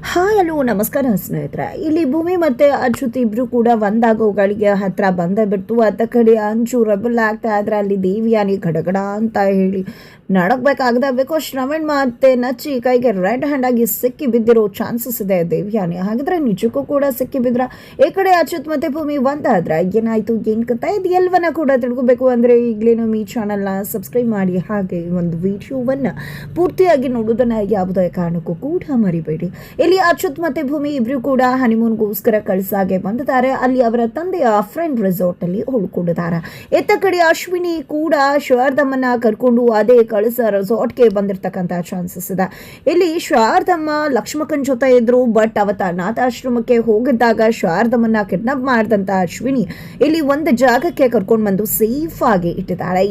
Hi hello ನಮಸ್ಕಾರ ಸ್ನೇಹಿತರೆ. ಇಲ್ಲಿ ಭೂಮಿ ಮತ್ತೆ ಅಚ್ಯುತ್ ಇಬ್ರು ಕೂಡ ಒಂದಾಗೋಗಳಿಗೆ ಹತ್ರ ಬಂದೇ ಬಿಟ್ಟು ಅತ್ತ ಕಡೆ ಅಂಚು ರಬಲ್ ಆಗ್ತಾ ಇದ್ರೆ ಅಲ್ಲಿ ದೇವಿಯಾನಿ ಗಡಗಡ ಅಂತ ಹೇಳಿ ನಡಕ್ಬೇಕಾಗದೆ ಬೇಕು. ಶ್ರವಣ್ ಮತ್ತೆ ನಚ್ಚಿ ಕೈಗೆ ರೆಡ್ ಹ್ಯಾಂಡ್ ಆಗಿ ಸಿಕ್ಕಿ ಬಿದ್ದಿರೋ ಚಾನ್ಸಸ್ ಇದೆ ದೇವಿಯಾನಿ. ಹಾಗಿದ್ರೆ ನಿಜಕ್ಕೂ ಕೂಡ ಸಿಕ್ಕಿ ಬಿದ್ರ ಈ ಕಡೆ ಅಚ್ಯುತ್ ಮತ್ತೆ ಭೂಮಿ ಒಂದಾದ್ರೆ ಏನಾಯ್ತು ಏನ್ ಕಥೆ ಇದು ಎಲ್ಲವನ್ನ ಕೂಡ ತಿಳ್ಕೊಬೇಕು ಅಂದ್ರೆ ಈಗಲೇನು ಈ ಚಾನಲ್ನ ಸಬ್ಸ್ಕ್ರೈಬ್ ಮಾಡಿ, ಹಾಗೆ ಒಂದು ವಿಡಿಯೋವನ್ನ ಪೂರ್ತಿಯಾಗಿ ನೋಡೋದನ್ನ ಯಾವುದೇ ಕಾರಣಕ್ಕೂ ಕೂಡ ಮರಿಬೇಡಿ. ಇಲ್ಲಿ ಅಚ್ಯುತ್ ಮತ್ತೆ ಭೂಮಿ ಇಬ್ರು ಕೂಡ ಹನಿಮೂನ್ಗೋಸ್ಕರ ಕಳ್ಸಾಗೆ ಬಂದಿದ್ದಾರೆ. ಅಲ್ಲಿ ಅವರ ತಂದೆಯ ಫ್ರೆಂಡ್ ರೆಸಾರ್ಟ್ ಅಲ್ಲಿ ಉಳ್ಕೊಂಡಿದ್ದಾರೆ. ಎತ್ತ ಕಡೆ ಅಶ್ವಿನಿ ಕೂಡ ಶಾರದಮ್ಮನ ಕರ್ಕೊಂಡು ಅದೇ ಕಳಸ ರೆಸಾರ್ಟ್ಗೆ ಬಂದಿರತಕ್ಕಂತ ಚಾನ್ಸಸ್ ಇದೆ. ಇಲ್ಲಿ ಶಾರದಮ್ಮ ಲಕ್ಷ್ಮಕ್ಕನ್ ಜೊತೆ ಇದ್ರು, ಬಟ್ ಅವತ್ತ ಅನಾಥಾಶ್ರಮಕ್ಕೆ ಹೋಗಿದ್ದಾಗ ಶಾರದಮ್ಮನ ಕಿಡ್ನಾಪ್ ಮಾಡಿದಂತ ಅಶ್ವಿನಿ ಇಲ್ಲಿ ಒಂದು ಜಾಗಕ್ಕೆ ಕರ್ಕೊಂಡು ಬಂದು ಸೇಫ್ ಆಗಿ ಇಟ್ಟಿದ್ದಾಳೆ.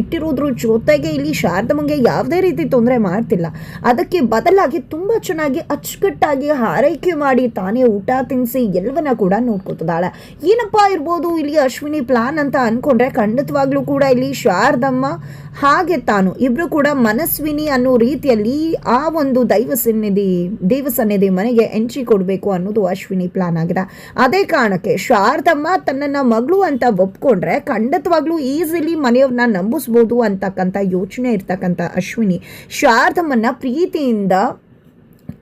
ಇಟ್ಟಿರೋದ್ರ ಜೊತೆಗೆ ಇಲ್ಲಿ ಶಾರದಮ್ಮಂಗೆ ಯಾವುದೇ ರೀತಿ ತೊಂದರೆ ಮಾಡ್ತಿಲ್ಲ. ಅದಕ್ಕೆ ಬದಲಾಗಿ ತುಂಬಾ ಚೆನ್ನಾಗಿ ಅಚ್ಚುಕಟ್ಟಾಗಿ ಹಾರೈಕೆ ಮಾಡಿ ತಾನೇ ಊಟ ತಿನ್ನಿಸಿ ಎಲ್ಲವನ್ನ ಕೂಡ ನೋಡ್ಕೊತಿದ್ದಾಳೆ. ಏನಪ್ಪಾ ಇರ್ಬೋದು ಇಲ್ಲಿ ಅಶ್ವಿನಿ ಪ್ಲಾನ್ ಅಂತ ಅನ್ಕೊಂಡ್ರೆ ಖಂಡಿತವಾಗ್ಲೂ ಕೂಡ ಇಲ್ಲಿ ಶಾರದಮ್ಮ ಹಾಗೆ ತಾನು ಇಬ್ರು ಕೂಡ ಮನಸ್ವಿನಿ ಅನ್ನೋ ರೀತಿಯಲ್ಲಿ ಆ ಒಂದು ದೇವ ಸನ್ನಿಧಿ ಮನೆಗೆ ಎಂಟ್ರಿ ಕೊಡಬೇಕು ಅನ್ನೋದು ಅಶ್ವಿನಿ ಪ್ಲಾನ್ ಆಗಿದೆ. ಅದೇ ಕಾರಣಕ್ಕೆ ಶಾರದಮ್ಮ ತನ್ನನ್ನ ಮಗಳು ಅಂತ ಒಪ್ಕೊಂಡ್ರೆ ಖಂಡಿತವಾಗ್ಲೂ ಈಸಿಲಿ ಮನೆಯವ್ರನ್ನ ನಂಬಿಸ್ಬೋದು ಅಂತಕ್ಕಂಥ ಯೋಚನೆ ಇರ್ತಕ್ಕಂಥ ಅಶ್ವಿನಿ ಶಾರದಮ್ಮನ್ನ ಪ್ರೀತಿಯಿಂದ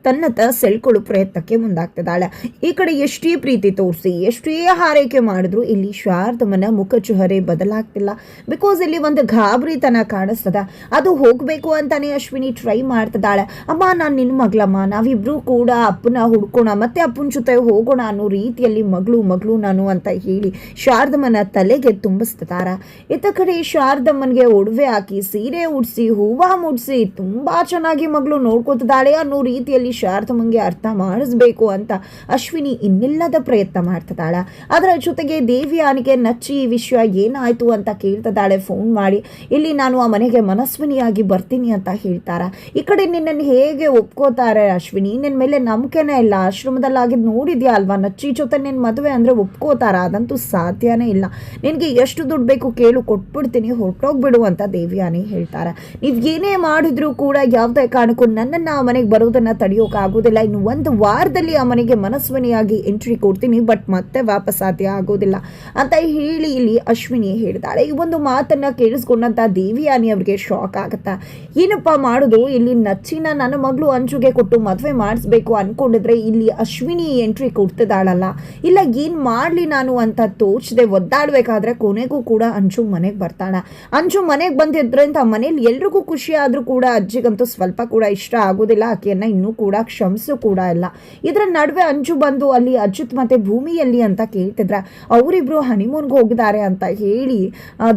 ತನ್ನತ್ತ ಸೆಳ್ಕೊಳ್ಳೋ ಪ್ರಯತ್ನಕ್ಕೆ ಮುಂದಾಗ್ತಿದ್ದಾಳೆ. ಈ ಕಡೆ ಎಷ್ಟೇ ಪ್ರೀತಿ ತೋರಿಸಿ ಎಷ್ಟೇ ಹಾರೈಕೆ ಮಾಡಿದ್ರು ಇಲ್ಲಿ ಶಾರದಮ್ಮನ ಮುಖಚುಹರೆ ಬದಲಾಗ್ತಿಲ್ಲ. ಬಿಕಾಸ್ ಇಲ್ಲಿ ಒಂದು ಗಾಬರಿತನ ಕಾಣಿಸ್ತದ. ಅದು ಹೋಗಬೇಕು ಅಂತಾನೆ ಅಶ್ವಿನಿ ಟ್ರೈ ಮಾಡ್ತಿದ್ದಾಳೆ. ಅಮ್ಮ ನಾನು ನಿನ್ನ ಮಗಳಮ್ಮ, ನಾವಿಬ್ರು ಕೂಡ ಅಪ್ಪನ ಹುಡ್ಕೋಣ ಮತ್ತೆ ಅಪ್ಪನ ಜೊತೆ ಹೋಗೋಣ ಅನ್ನೋ ರೀತಿಯಲ್ಲಿ ಮಗಳು ನಾನು ಅಂತ ಹೇಳಿ ಶಾರದಮ್ಮನ ತಲೆಗೆ ತುಂಬಿಸ್ತಿದಾರ. ಇತ್ತ ಕಡೆ ಶಾರದಮ್ಮನಿಗೆ ಒಡವೆ ಹಾಕಿ ಸೀರೆ ಉಡಿಸಿ ಹೂವ ಮುಡಿಸಿ ತುಂಬಾ ಚೆನ್ನಾಗಿ ಮಗಳು ನೋಡ್ಕೋತಿದ್ದಾಳೆ ಅನ್ನೋ ರೀತಿಯಲ್ಲಿ ಶಾರದಮ್ಮಂಗೆ ಅರ್ಥ ಮಾಡಿಸ್ಬೇಕು ಅಂತ ಅಶ್ವಿನಿ ಇನ್ನಿಲ್ಲದ ಪ್ರಯತ್ನ ಮಾಡ್ತಿದ್ದಾಳೆ. ಅದರ ಜೊತೆಗೆ ದೇವಿಯಾನಿಗೆ ನಚ್ಚಿ ಈ ವಿಷಯ ಏನಾಯ್ತು ಅಂತ ಕೇಳ್ತಿದ್ದಾಳೆ ಫೋನ್ ಮಾಡಿ. ಇಲ್ಲಿ ನಾನು ಆ ಮನೆಗೆ ಮನಸ್ವಿನಿಯಾಗಿ ಬರ್ತೀನಿ ಅಂತ ಹೇಳ್ತಾರ. ಈ ಕಡೆ ನಿನ್ನನ್ನು ಹೇಗೆ ಒಪ್ಕೋತಾರೆ ಅಶ್ವಿನಿ, ನಿನ್ನ ಮೇಲೆ ನಂಬಿಕೆನೇ ಇಲ್ಲ. ಆಶ್ರಮದಲ್ಲಾಗಿದ್ದು ನೋಡಿದ್ಯಾ ಅಲ್ವಾ, ನಚ್ಚಿ ಜೊತೆ ನಿನ್ನ ಮದುವೆ ಅಂದ್ರೆ ಒಪ್ಕೋತಾರ? ಅದಂತೂ ಸಾಧ್ಯನೇ ಇಲ್ಲ. ನಿನಗೆ ಎಷ್ಟು ದುಡ್ಡು ಬೇಕು ಕೇಳು, ಕೊಟ್ಬಿಡ್ತೀನಿ, ಹೊರಟೋಗ್ಬಿಡು ಅಂತ ದೇವಿಯಾನಿ ಹೇಳ್ತಾರೆ. ನೀವು ಏನೇ ಮಾಡಿದ್ರು ಕೂಡ ಯಾವುದೇ ಕಾರಣಕ್ಕೂ ನನ್ನನ್ನು ಆ ಮನೆಗೆ ಬರೋದನ್ನ ತಡೆಯೋಕೆ ಆಗೋದಿಲ್ಲ. ಇನ್ನು ಒಂದು ವಾರದಲ್ಲಿ ಆ ಮನೆಗೆ ಮನಸ್ವಿನಿಯಾಗಿ ಎಂಟ್ರಿ ಕೊಡ್ತೀನಿ, ಬಟ್ ಮತ್ತೆ ವಾಪಸ್ ಸಾಧ್ಯ ಆಗೋದಿಲ್ಲ ಅಂತ ಹೇಳಿ ಇಲ್ಲಿ ಅಶ್ವಿನಿ ಹೇಳಿದಾಳೆ. ಈ ಒಂದು ಮಾತನ್ನ ಕೇಳಿಸ್ಕೊಂಡಂತ ದೇವಿಯಾನಿ ಅವ್ರಿಗೆ ಶಾಕ್ ಆಗುತ್ತಾ. ಏನಪ್ಪಾ ಮಾಡೋದು, ಇಲ್ಲಿ ನಚ್ಚಿನ ನನ್ನ ಮಗಳು ಅಂಜುಗೆ ಕೊಟ್ಟು ಮದುವೆ ಮಾಡಿಸ್ಬೇಕು ಅನ್ಕೊಂಡಿದ್ರೆ ಇಲ್ಲಿ ಅಶ್ವಿನಿ ಎಂಟ್ರಿ ಕೊಡ್ತಿದ್ದಾಳಲ್ಲ, ಇಲ್ಲ ಏನ್ ಮಾಡ್ಲಿ ನಾನು ಅಂತ ತೋಚದೆ ಒದ್ದಾಡ್ಬೇಕಾದ್ರೆ ಕೊನೆಗೂ ಕೂಡ ಅಂಜು ಮನೆಗೆ ಬರ್ತಾಳ. ಅಂಜು ಮನೆಗೆ ಬಂದಿದ್ರಿಂದ ಮನೇಲಿ ಎಲ್ರಿಗೂ ಖುಷಿ ಆದ್ರೂ ಕೂಡ ಅಜ್ಜಿಗಂತೂ ಸ್ವಲ್ಪ ಕೂಡ ಇಷ್ಟ ಆಗೋದಿಲ್ಲ. ಆಕೆಯನ್ನ ಇನ್ನೂ ಕೂಡ ಕ್ಷಮಿಸು ಕೂಡ ಇಲ್ಲ. ಇದರ ನಡುವೆ ಅಂಜು ಬಂದು ಅಲ್ಲಿ ಅಚ್ಯುತ್ ಮತ್ತೆ ಭೂಮಿಯಲ್ಲಿ ಅಂತ ಕೇಳ್ತಿದ್ರ. ಅವರಿಬ್ರು ಹನಿಮೂನ್ಗೆ ಹೋಗಿದ್ದಾರೆ ಅಂತ ಹೇಳಿ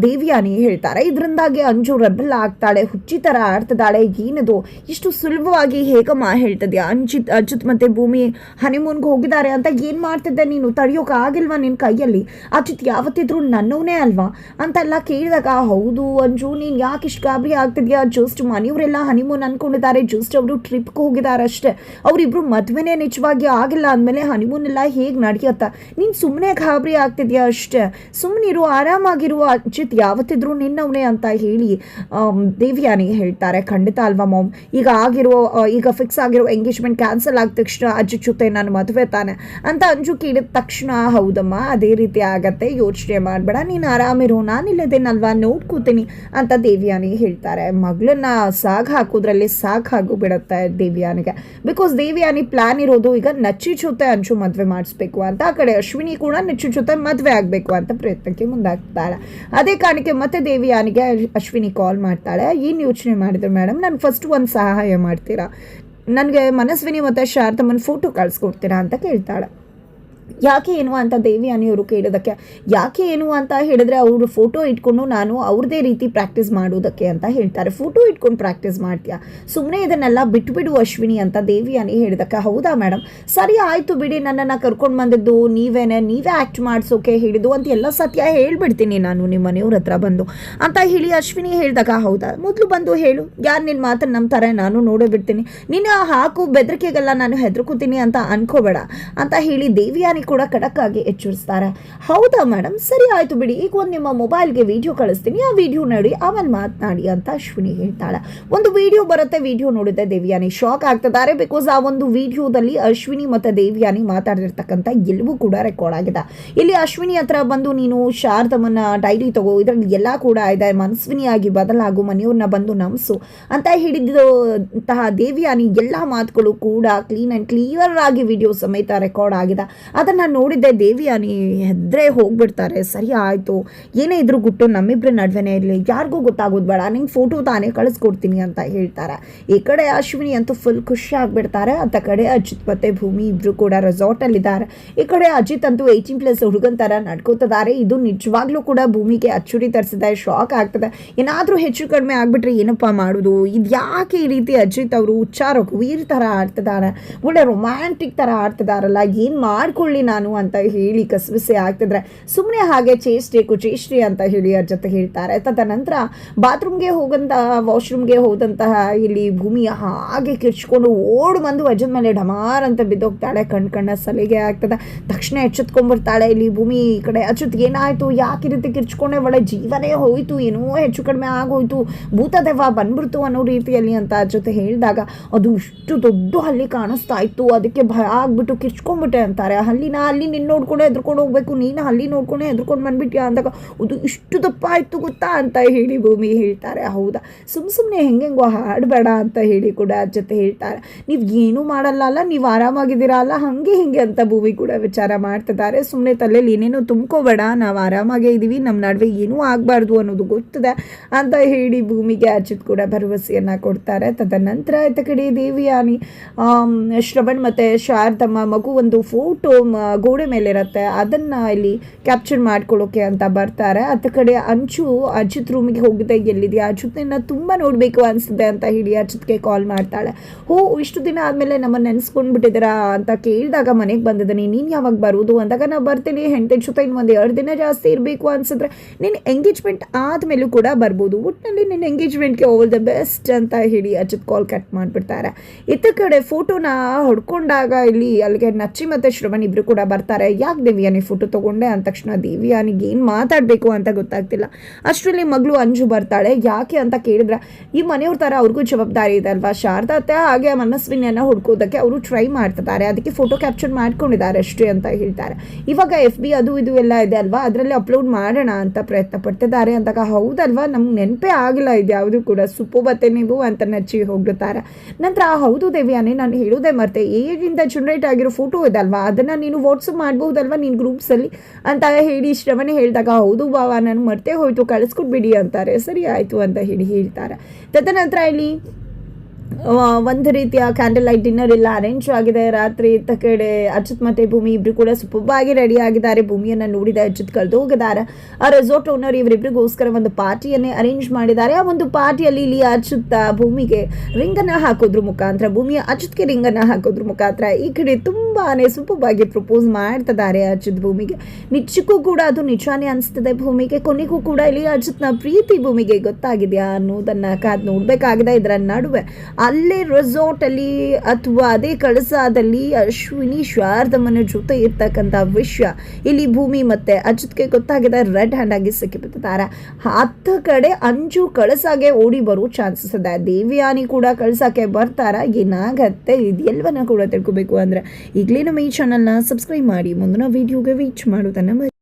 ದೇವಿಯಾನಿ ಹೇಳ್ತಾರೆ. ಇದರಿಂದಾಗಿ ಅಂಜು ರೆಬಲ್ ಆಗ್ತಾಳೆ, ಹುಚ್ಚಿ ತರ ಆಡ್ತಿದ್ದಾಳೆ. ಏನದು ಇಷ್ಟು ಸುಲಭವಾಗಿ ಹೇಗಮ್ಮ ಹೇಳ್ತಿದ್ಯಾ, ಅಚ್ಯುತ್ ಮತ್ತೆ ಭೂಮಿ ಹನಿಮೂನ್ಗೆ ಹೋಗಿದ್ದಾರೆ ಅಂತ ಏನ್ ಮಾಡ್ತಿದ್ದೆ ನೀನು, ತಡೆಯೋಕ ಆಗಿಲ್ವಾ ನಿನ್ ಕೈಯಲ್ಲಿ? ಅಚ್ಯುತ್ ಯಾವತ್ತಿದ್ರು ನನ್ನವನೇ ಅಲ್ವಾ ಅಂತೆಲ್ಲ ಕೇಳಿದಾಗ, ಹೌದು ಅಂಜು ನೀನ್ ಯಾಕೆ ಇಷ್ಟು ಗಾಬರಿ ಆಗ್ತಿದ್ಯಾ, ಜಸ್ಟ್ ಮನೆಯವರೆಲ್ಲ ಹನಿಮೂನ್ ಅನ್ಕೊಂಡಿದ್ದಾರೆ, ಜಸ್ಟ್ ಅವರು ಟ್ರಿಪ್ಗೆ ಹೋಗಿದ್ದಾರೆ ಅಷ್ಟೇ, ಅವರಿಬ್ರು ಮದುವೆನೇ ನಿಜವಾಗಿ ಆಗಿಲ್ಲ ಅಂದಮೇಲೆ ಹನಿಮೂನ್ ಎಲ್ಲ ಹೇಗೆ ನಡೆಯುತ್ತ, ನೀನು ಸುಮ್ಮನೆ ಗಾಬರಿ ಆಗ್ತಿದ್ಯಾ ಅಷ್ಟೇ, ಸುಮ್ಮನಿರು, ಆರಾಮಾಗಿರುವ, ಅಚ್ಯುತ್ ಯಾವತ್ತಿದ್ರು ನಿನ್ನವನೇ ಅಂತ ಹೇಳಿ ದೇವಿಯಾನಿ ಹೇಳ್ತಾರೆ. ಖಂಡಿತ ಅಲ್ವಾ ಮಾಮ್, ಈಗ ಫಿಕ್ಸ್ ಆಗಿರೋ ಎಂಗೇಜ್ಮೆಂಟ್ ಕ್ಯಾನ್ಸಲ್ ಆದ ತಕ್ಷಣ ಅಜ್ಜಿ ಜೊತೆ ನಾನು ಮದುವೆ ತಾನೆ ಅಂತ ಅಂಜು ಕೇಳಿದ ತಕ್ಷಣ, ಹೌದಮ್ಮ ಅದೇ ರೀತಿ ಆಗತ್ತೆ, ಯೋಚನೆ ಮಾಡಬೇಡ, ನೀನು ಆರಾಮಿರು, ನಾನಿಲ್ಲದೇನಲ್ವಾ ನೋಡ್ಕೋತೀನಿ ಅಂತ ದೇವಿಯಾನಿ ಹೇಳ್ತಾರೆ. ಮಗಳನ್ನ ಸಾಗ್ ಹಾಕೋದ್ರಲ್ಲಿ ಸಾಕಾಗೋಗ್ಬಿಡತ್ತೆ ದೇವಿಯಾನಿಗೆ. ಬಿಕಾಸ್ ದೇವಿಯಾನಿ ಪ್ಲಾನ್ ಇರೋದು ಈಗ ನಚ್ಚಿ ಜೊತೆ ಅಂಚು ಮದುವೆ ಮಾಡಿಸ್ಬೇಕು ಅಂತ, ಆ ಕಡೆ ಅಶ್ವಿನಿ ಕೂಡ ನಚ್ಚಿ ಜೊತೆ ಮದುವೆ ಆಗಬೇಕು ಅಂತ ಪ್ರಯತ್ನಕ್ಕೆ ಮುಂದಾಗ್ತಾಳೆ. ಅದೇ ಕಾರಣಕ್ಕೆ ಮತ್ತೆ ದೇವಿಯಾನಿಗೆ ಅಶ್ವಿನಿ ಕಾಲ್ ಮಾಡ್ತಾಳೆ. ಏನು ಯೋಚನೆ ಮಾಡಿದ್ರು ಮೇಡಮ್, ನಾನು ಫಸ್ಟ್ ಒಂದು ಸಹಾಯ ಮಾಡ್ತೀರಾ, ನನಗೆ ಮನಸ್ವಿನಿ ಮತ್ತು ಶಾರದಮ್ಮನ ಫೋಟೋ ಕಳಿಸ್ಕೊಡ್ತೀರಾ ಅಂತ ಕೇಳ್ತಾಳೆ. ಯಾಕೆ ಏನು ಅಂತ ದೇವಿಯಾನಿಯವರು ಕೇಳೋದಕ್ಕೆ, ಯಾಕೆ ಏನು ಅಂತ ಹೇಳಿದ್ರೆ ಅವರು ಫೋಟೋ ಇಟ್ಕೊಂಡು ನಾನು ಅವ್ರದೇ ರೀತಿ ಪ್ರಾಕ್ಟೀಸ್ ಮಾಡೋದಕ್ಕೆ ಅಂತ ಹೇಳ್ತಾರೆ. ಫೋಟೋ ಇಟ್ಕೊಂಡು ಪ್ರಾಕ್ಟೀಸ್ ಮಾಡ್ತೀಯಾ, ಸುಮ್ಮನೆ ಇದನ್ನೆಲ್ಲ ಬಿಟ್ಬಿಡು ಅಶ್ವಿನಿ ಅಂತ ದೇವಿಯಾನಿ ಹೇಳಿದಕ್ಕೆ, ಹೌದಾ ಮೇಡಮ್, ಸರಿ ಆಯಿತು ಬಿಡಿ, ನನ್ನನ್ನು ಕರ್ಕೊಂಡು ಬಂದಿದ್ದು ನೀವೇ ಆ್ಯಕ್ಟ್ ಮಾಡಿಸೋಕೆ ಹೇಳಿದ್ದು ಅಂತ ಎಲ್ಲ ಸತ್ಯ ಹೇಳ್ಬಿಡ್ತೀನಿ ನಾನು ನಿಮ್ಮ ಮನೆಯವ್ರ ಹತ್ರ ಬಂದು ಅಂತ ಹೇಳಿ ಅಶ್ವಿನಿ ಹೇಳಿದಾಗ, ಹೌದಾ ಮೊದಲು ಬಂದು ಹೇಳು, ಯಾರು ನಿನ್ನ ಮಾತನ್ನು ನಂಬ್ತಾರೆ, ನಾನು ನೋಡೇ ಬಿಡ್ತೀನಿ, ನಿನ್ನ ಹಾಕು ಬೆದರಿಕೆಗೆಲ್ಲ ನಾನು ಹೆದರ್ಕೋತೀನಿ ಅಂತ ಅನ್ಕೋಬೇಡ ಅಂತ ಹೇಳಿ ದೇವಿಯಾನಿ ದೇವ್ಯಾನಿ ಕೂಡ ಖಡಕ್ ಆಗಿ ಎಚ್ಚರಿಸ್ತಾರೆ. ಹೌದಾ ಮೇಡಮ್, ಸರಿ ಆಯ್ತು ಬಿಡಿ, ಈಗ ಒಂದು ನಿಮ್ಮ ಮೊಬೈಲ್ಗೆ ವಿಡಿಯೋ ಕಳಿಸ್ತೀನಿ, ಆ ವಿಡಿಯೋ ನೋಡಿ ಆಮೇಲೆ ಮಾತನಾಡಿ ಅಂತ ಅಶ್ವಿನಿ ಹೇಳ್ತಾಳೆ. ಒಂದು ವಿಡಿಯೋ ಬರುತ್ತೆ, ವಿಡಿಯೋ ನೋಡಿದ್ರೆ ದೇವ್ಯಾನಿ ಶಾಕ್ ಆಗ್ತಿದ್ದಾರೆ. ಬಿಕಾಸ್ ಆ ಒಂದು ವಿಡಿಯೋದಲ್ಲಿ ಅಶ್ವಿನಿ ಮತ್ತು ದೇವ್ಯಾನಿ ಮಾತಾಡಿರ್ತಕ್ಕಂಥ ಎಲ್ಲವೂ ಕೂಡ ರೆಕಾರ್ಡ್ ಆಗಿದೆ. ಇಲ್ಲಿ ಅಶ್ವಿನಿ ಹತ್ರ ಬಂದು ನೀನು ಶಾರದಮ್ಮನ ಡೈರಿ ತಗೋ, ಇದರಲ್ಲಿ ಎಲ್ಲ ಕೂಡ ಇದೆ, ಮನಸ್ವಿನಿಯಾಗಿ ಬದಲಾಗು, ಮನೆಯವ್ರನ್ನ ಬಂದು ನಮಿಸು ಅಂತ ಹಿಡಿದಂತಹ ದೇವ್ಯಾನಿ ಎಲ್ಲ ಮಾತುಗಳು ಕೂಡ ಕ್ಲೀನ್ ಆ್ಯಂಡ್ ಕ್ಲಿಯರ್ ಆಗಿ ವಿಡಿಯೋ ಸಮೇತ ರೆಕಾರ್ಡ್ ಆಗಿದೆ. ಅದನ್ನು ನೋಡಿದ್ದೆ ದೇವ್ಯಾನಿ ಹೆದ್ರೆ ಹೋಗ್ಬಿಡ್ತಾರೆ. ಸರಿ ಆಯಿತು, ಏನೇ ಇದ್ರೂ ಗುಟ್ಟು ನಮ್ಮಿಬ್ಬರ ನಡುವೆನೇ ಇರಲಿ, ಯಾರಿಗೂ ಗೊತ್ತಾಗೋದು ಬೇಡ, ನಿಂಗೆ ಫೋಟೋ ತಾನೇ ಕಳಿಸ್ಕೊಡ್ತೀನಿ ಅಂತ ಹೇಳ್ತಾರೆ. ಈ ಕಡೆ ಅಶ್ವಿನಿ ಅಂತೂ ಫುಲ್ ಖುಷಿ ಆಗಿಬಿಡ್ತಾರೆ. ಅಂತ ಕಡೆ ಅಜಿತ್ ಮತ್ತು ಭೂಮಿ ಇಬ್ಬರು ಕೂಡ ರೆಸಾರ್ಟಲ್ಲಿದ್ದಾರೆ. ಈ ಕಡೆ ಅಜಿತ್ ಅಂತೂ 18+ ಹುಡುಗನ ಥರ ನಡ್ಕೋತಿದ್ದಾರೆ. ಇದು ನಿಜವಾಗ್ಲೂ ಕೂಡ ಭೂಮಿಗೆ ಅಚ್ಚುರಿ ತರಿಸಿದೆ, ಶಾಕ್ ಆಗ್ತದೆ. ಏನಾದರೂ ಹೆಚ್ಚು ಕಡಿಮೆ ಆಗಿಬಿಟ್ರೆ ಏನಪ್ಪ ಮಾಡೋದು, ಇದು ಯಾಕೆ ಈ ರೀತಿ ಅಜಿತ್ ಅವರು ಉಚ್ಚಾರ ವೀರ್ ಥರ ಆಡ್ತಿದ್ದಾರೆ, ಒಳ್ಳೆ ರೊಮ್ಯಾಂಟಿಕ್ ಥರ ಆಡ್ತಿದ್ದಾರಲ್ಲ, ಏನು ಮಾಡ್ಕೊಳ್ಳಿ ನಾನು ಅಂತ ಹೇಳಿ ಕಸವಿಸೆ ಆಗ್ತಿದ್ರೆ ಸುಮ್ಮನೆ ಹಾಗೆ ಚೇಷ್ಟೆ ಅಂತ ಹೇಳಿ ಅವ್ರ ಜೊತೆ ಹೇಳ್ತಾರೆ. ತದನಂತರ ಬಾತ್ರೂಮ್ಗೆ ವಾಶ್ರೂಮ್ಗೆ ಹೋದಂತಹ ಇಲ್ಲಿ ಭೂಮಿ ಹಾಗೆ ಕಿರ್ಚ್ಕೊಂಡು ಓಡ್ ಬಂದು ಅಜ್ಜನ ಮೇಲೆ ಡಮಾರ್ ಅಂತ ಬಿದ್ದೋಗ್ತಾಳೆ. ಕಣ್ಣ ಸಲಿಗೆ ಆಗ್ತದೆ. ತಕ್ಷಣ ಎಚ್ಚೆತ್ಕೊಂಡ್ಬರ್ತಾಳೆ ಇಲ್ಲಿ ಭೂಮಿ. ಈ ಕಡೆ ಅಚ್ಯುತ್ ಏನಾಯಿತು, ಯಾಕೆ ಈ ರೀತಿ ಕಿರ್ಚ್ಕೊಂಡೆ, ಒಳ್ಳೆ ಜೀವನೇ ಹೋಯಿತು, ಏನೋ ಹೆಚ್ಚು ಕಡಿಮೆ ಆಗೋಯ್ತು, ಭೂತದೆವ್ವ ಬಂದ್ಬಿಡ್ತು ಅನ್ನೋ ರೀತಿಯಲ್ಲಿ ಅಂತ ಜೊತೆ ಹೇಳಿದಾಗ ಅದು ಇಷ್ಟು ದೊಡ್ಡ ಹಲ್ಲಿ ಕಾಣಿಸ್ತಾ ಇತ್ತು, ಅದಕ್ಕೆ ಭಯ ಆಗ್ಬಿಟ್ಟು ಕಿರ್ಚ್ಕೊಂಡ್ಬಿಟ್ಟೆ ಅಂತಾರೆ. ಅಲ್ಲಿ ನಿನ್ನ ನೋಡ್ಕೊಂಡು ಹೆದ್ರಕೊಂಡು ಹೋಗ್ಬೇಕು, ನೀನು ಅಲ್ಲಿ ನೋಡ್ಕೊಂಡೆ ಹೆದ್ರಕೊಂಡು ಬಂದ್ಬಿಟ್ಯಾ ಅಂದಾಗ ಅದು ಇಷ್ಟು ದಪ್ಪ ಆಯಿತು ಗೊತ್ತಾ ಅಂತ ಹೇಳಿ ಭೂಮಿ ಹೇಳ್ತಾರೆ. ಹೌದಾ, ಸುಮ್ಮನೆ ಹೆಂಗೆಂಗೋ ಹಾಡಬೇಡ ಅಂತ ಹೇಳಿ ಕೂಡ ಜೊತೆ ಹೇಳ್ತಾರೆ. ನೀವು ಏನೂ ಮಾಡಲ್ಲ ಅಲ್ಲ, ನೀವು ಆರಾಮಾಗಿದ್ದೀರಾ ಅಲ್ಲ, ಹಿಂಗೆ ಅಂತ ಭೂಮಿ ಕೂಡ ವಿಚಾರ ಮಾಡ್ತಿದ್ದಾರೆ. ಸುಮ್ಮನೆ ತಲೆಯಲ್ಲಿ ಏನೇನೋ ತುಂಬ್ಕೋಬೇಡ, ನಾವು ಆರಾಮಾಗೇ ಇದ್ದೀವಿ, ನಮ್ಮ ನಡುವೆ ಏನೂ ಆಗಬಾರ್ದು ಅನ್ನೋದು ಗೊತ್ತಿದೆ ಅಂತ ಹೇಳಿ ಭೂಮಿಗೆ ಅಜಿತ್ ಕೂಡ ಭರವಸೆಯನ್ನು ಕೊಡ್ತಾರೆ. ತದನಂತರ ಆಯ್ತ ಕಡೆ ದೇವ್ಯಾನಿ ಶ್ರವಣ್ ಮತ್ತು ಶಾರದಮ್ಮ ಮಗು ಒಂದು ಫೋಟೋ ಗೋಡೆ ಮೇಲಿರುತ್ತೆ, ಅದನ್ನು ಇಲ್ಲಿ ಕ್ಯಾಪ್ಚರ್ ಮಾಡ್ಕೊಳ್ಳೋಕೆ ಅಂತ ಬರ್ತಾರೆ. ಅತ್ತ ಕಡೆ ಅಂಚು ಅಜಿತ್ ರೂಮಿಗೆ ಹೋಗಿದೆ, ಎಲ್ಲಿದೆಯಾ ಅಜಿತ್ನ ತುಂಬ ನೋಡಬೇಕು ಅನಿಸ್ತಿದೆ ಅಂತ ಹೇಳಿ ಅಜಿತ್ಗೆ ಕಾಲ್ ಮಾಡ್ತಾಳೆ. ಇಷ್ಟು ದಿನ ಆದಮೇಲೆ ನಮ್ಮನ್ನು ನೆನೆಸ್ಕೊಂಡ್ಬಿಟ್ಟಿದ್ದೀರಾ ಅಂತ ಕೇಳಿದಾಗ ಮನೆಗೆ ಬಂದಿದ್ದೀನಿ, ನೀನು ಯಾವಾಗ ಬರೋದು ಅಂದಾಗ ನಾವು ಬರ್ತೀನಿ, ಹೆಂಡತಿ ಜೊತೆ ಇನ್ನು ಒಂದು 2 ದಿನ ಜಾಸ್ತಿ ಇರಬೇಕು ಅನಿಸಿದ್ರೆ ನಿನ್ನ ಎಂಗೇಜ್ಮೆಂಟ್ ಆದಮೇಲೂ ಕೂಡ ಬರ್ಬೋದು, ಒಟ್ಟಿನಲ್ಲಿ ನಿನ್ನ ಎಂಗೇಜ್ಮೆಂಟ್ಗೆ ಆಲ್ ದ ಬೆಸ್ಟ್ ಅಂತ ಹೇಳಿ ಅಜಿತ್ ಕಾಲ್ ಕಟ್ ಮಾಡಿಬಿಡ್ತಾರೆ. ಇತ್ತ ಕಡೆ ಫೋಟೋನ ಹೊಡ್ಕೊಂಡಾಗ ಇಲ್ಲಿ ಅಲ್ಲಿಗೆ ನಚ್ಚಿ ಮತ್ತು ಶ್ರವಣ್ ಇಬ್ಬರು ಕೂಡ ಬರ್ತಾರೆ. ಯಾಕೆ ದೇವ್ಯಾನಿ ಫೋಟೋ ತೊಗೊಂಡೆ ಅಂದ ತಕ್ಷಣ ದೇವ್ಯಾನಿಗೆ ಏನು ಮಾತಾಡಬೇಕು ಅಂತ ಗೊತ್ತಾಗ್ತಿಲ್ಲ. ಅಷ್ಟರಲ್ಲಿ ಮಗಳು ಅಂಜು ಬರ್ತಾಳೆ. ಯಾಕೆ ಅಂತ ಕೇಳಿದ್ರೆ ಈ ಮನೆಯವ್ರ ಥರ ಅವ್ರಿಗೂ ಜವಾಬ್ದಾರಿ ಇದೆ ಅಲ್ವಾ, ಶಾರದಾ ಅತ್ತೆ ಹಾಗೆ ಮನಸ್ವಿನಿಯನ್ನು ಹುಡ್ಕೋದಕ್ಕೆ ಅವರು ಟ್ರೈ ಮಾಡ್ತಿದ್ದಾರೆ, ಅದಕ್ಕೆ ಫೋಟೋ ಕ್ಯಾಪ್ಚರ್ ಮಾಡ್ಕೊಂಡಿದ್ದಾರೆ ಅಷ್ಟೇ ಅಂತ ಹೇಳ್ತಾರೆ. ಇವಾಗ FB ಅದು ಇದು ಎಲ್ಲ ಇದೆ ಅಲ್ವಾ, ಅದರಲ್ಲಿ ಅಪ್ಲೋಡ್ ಮಾಡೋಣ ಅಂತ ಪ್ರಯತ್ನ ಪಡ್ತಿದ್ದಾರೆ ಅಂದಾಗ ಹೌದಲ್ವಾ, ನಮ್ಗೆ ನೆನಪೇ ಆಗಿಲ್ಲ ಇದು ಯಾವುದು ಕೂಡ, ಸುಪ್ಪು ಬತ್ತೆ ನೀವು ಅಂತ ನಚ್ಚಿ ಹೋಗ್ಬಿಡ್ತಾರೆ. ನಂತರ ಹೌದು ದೇವ್ಯಾನಿ, ನಾನು ಹೇಳೋದೇ ಮರ್ತೆ, ಏಜಿಂದ ಜನರೇಟ್ ಆಗಿರೋ ಫೋಟೋ ಇದೆ ಅಲ್ವಾ, ಅದನ್ನು ನೀನು ವಾಟ್ಸಪ್ ಮಾಡ್ಬೋದಲ್ವಾ ನಿನ್ನ ಗ್ರೂಪ್ಸಲ್ಲಿ ಅಂತ ಹೇಳಿ ಶ್ರವಣೆ ಹೇಳಿದಾಗ ಹೌದು ಬಾವ, ನಾನು ಮರ್ತೆ ಹೋಯ್ತು, ಕಳಿಸ್ಕೊಟ್ಬಿಡಿ ಅಂತಾರೆ. ಸರಿ ಆಯಿತು ಅಂತ ಹೇಳಿ ಹೇಳ್ತಾರೆ. ತದನಂತರ ಇಲ್ಲಿ ಒಂದು ರೀತಿಯ ಕ್ಯಾಂಡಲ್ ಲೈಟ್ ಡಿನ್ನರ್ ಎಲ್ಲ ಅರೇಂಜ್ ಆಗಿದೆ. ರಾತ್ರಿ ಇತ್ತ ಕಡೆ ಅಜಿತ್ ಮತ್ತು ಭೂಮಿ ಇಬ್ಬರು ಕೂಡ ಸೂಪರ್ಬಾಗಿ ರೆಡಿ ಆಗಿದ್ದಾರೆ. ಭೂಮಿಯನ್ನು ನೋಡಿದ ಅಜಿತ್ ಕಳೆದು ಹೋಗಿದ್ದಾರೆ. ಆ ರೆಸಾರ್ಟ್ ಓನರ್ ಇವರಿಬ್ಬರಿಗೋಸ್ಕರ ಒಂದು ಪಾರ್ಟಿಯನ್ನೇ ಅರೇಂಜ್ ಮಾಡಿದ್ದಾರೆ. ಆ ಒಂದು ಪಾರ್ಟಿಯಲ್ಲಿ ಇಲ್ಲಿ ಅಜಿತ್ ಭೂಮಿಗೆ ರಿಂಗನ್ನು ಹಾಕೋದ್ರ ಮುಖಾಂತರ, ಭೂಮಿಯ ಅಜಿತ್ಗೆ ರಿಂಗನ್ನು ಹಾಕೋದ್ರ ಮುಖಾಂತರ ಈ ಕಡೆ ತುಂಬಾ ಸೂಪರ್ಬಾಗಿ ಪ್ರಪೋಸ್ ಮಾಡ್ತಿದ್ದಾರೆ ಅಜಿತ್ ಭೂಮಿಗೆ. ನಿಜಕ್ಕೂ ಕೂಡ ಅದು ನಿಜಾನೇ ಅನಿಸ್ತದೆ ಭೂಮಿಗೆ. ಕೊನೆಗೂ ಕೂಡ ಇಲ್ಲಿ ಅಜಿತ್ನ ಪ್ರೀತಿ ಭೂಮಿಗೆ ಗೊತ್ತಾಗಿದೆಯಾ ಅನ್ನೋದನ್ನು ಕಾದು ನೋಡಬೇಕಾಗಿದೆ. ಇದರ ನಡುವೆ ಅಲ್ಲೇ ರೆಸಾರ್ಟಲ್ಲಿ ಅಥವಾ ಅದೇ ಕಳಸಾದಲ್ಲಿ ಅಶ್ವಿನಿ ಶಾರದಮ್ಮನ ಜೊತೆ ಇರ್ತಕ್ಕಂಥ ವಿಷಯ ಇಲ್ಲಿ ಭೂಮಿ ಮತ್ತೆ ಅಜಿತ್ಗೆ ಗೊತ್ತಾಗಿದೆ. ರೆಡ್ ಹ್ಯಾಂಡ್ ಆಗಿ ಸಿಕ್ಕಿಬಿಟ್ಟಿದ್ದಾರೆ. ಹತ್ತ ಕಡೆ ಅಂಜು ಕಳಸಾಗೆ ಓಡಿ ಬರೋ ಚಾನ್ಸಸ್ ಇದೆ. ದೇವ್ಯಾನಿ ಕೂಡ ಕಳಸಕ್ಕೆ ಬರ್ತಾರ. ಏನಾಗತ್ತೆ ಇದೆಲ್ಲವನ್ನ ಕೂಡ ತಿಳ್ಕೊಬೇಕು ಅಂದ್ರೆ ಈಗಲೇ ನಮ್ಮ ಈ ಚಾನಲ್ನ ಸಬ್ಸ್ಕ್ರೈಬ್ ಮಾಡಿ ಮುಂದಿನ ವಿಡಿಯೋಗೆ ರೀಚ್ ಮಾಡೋದನ್ನ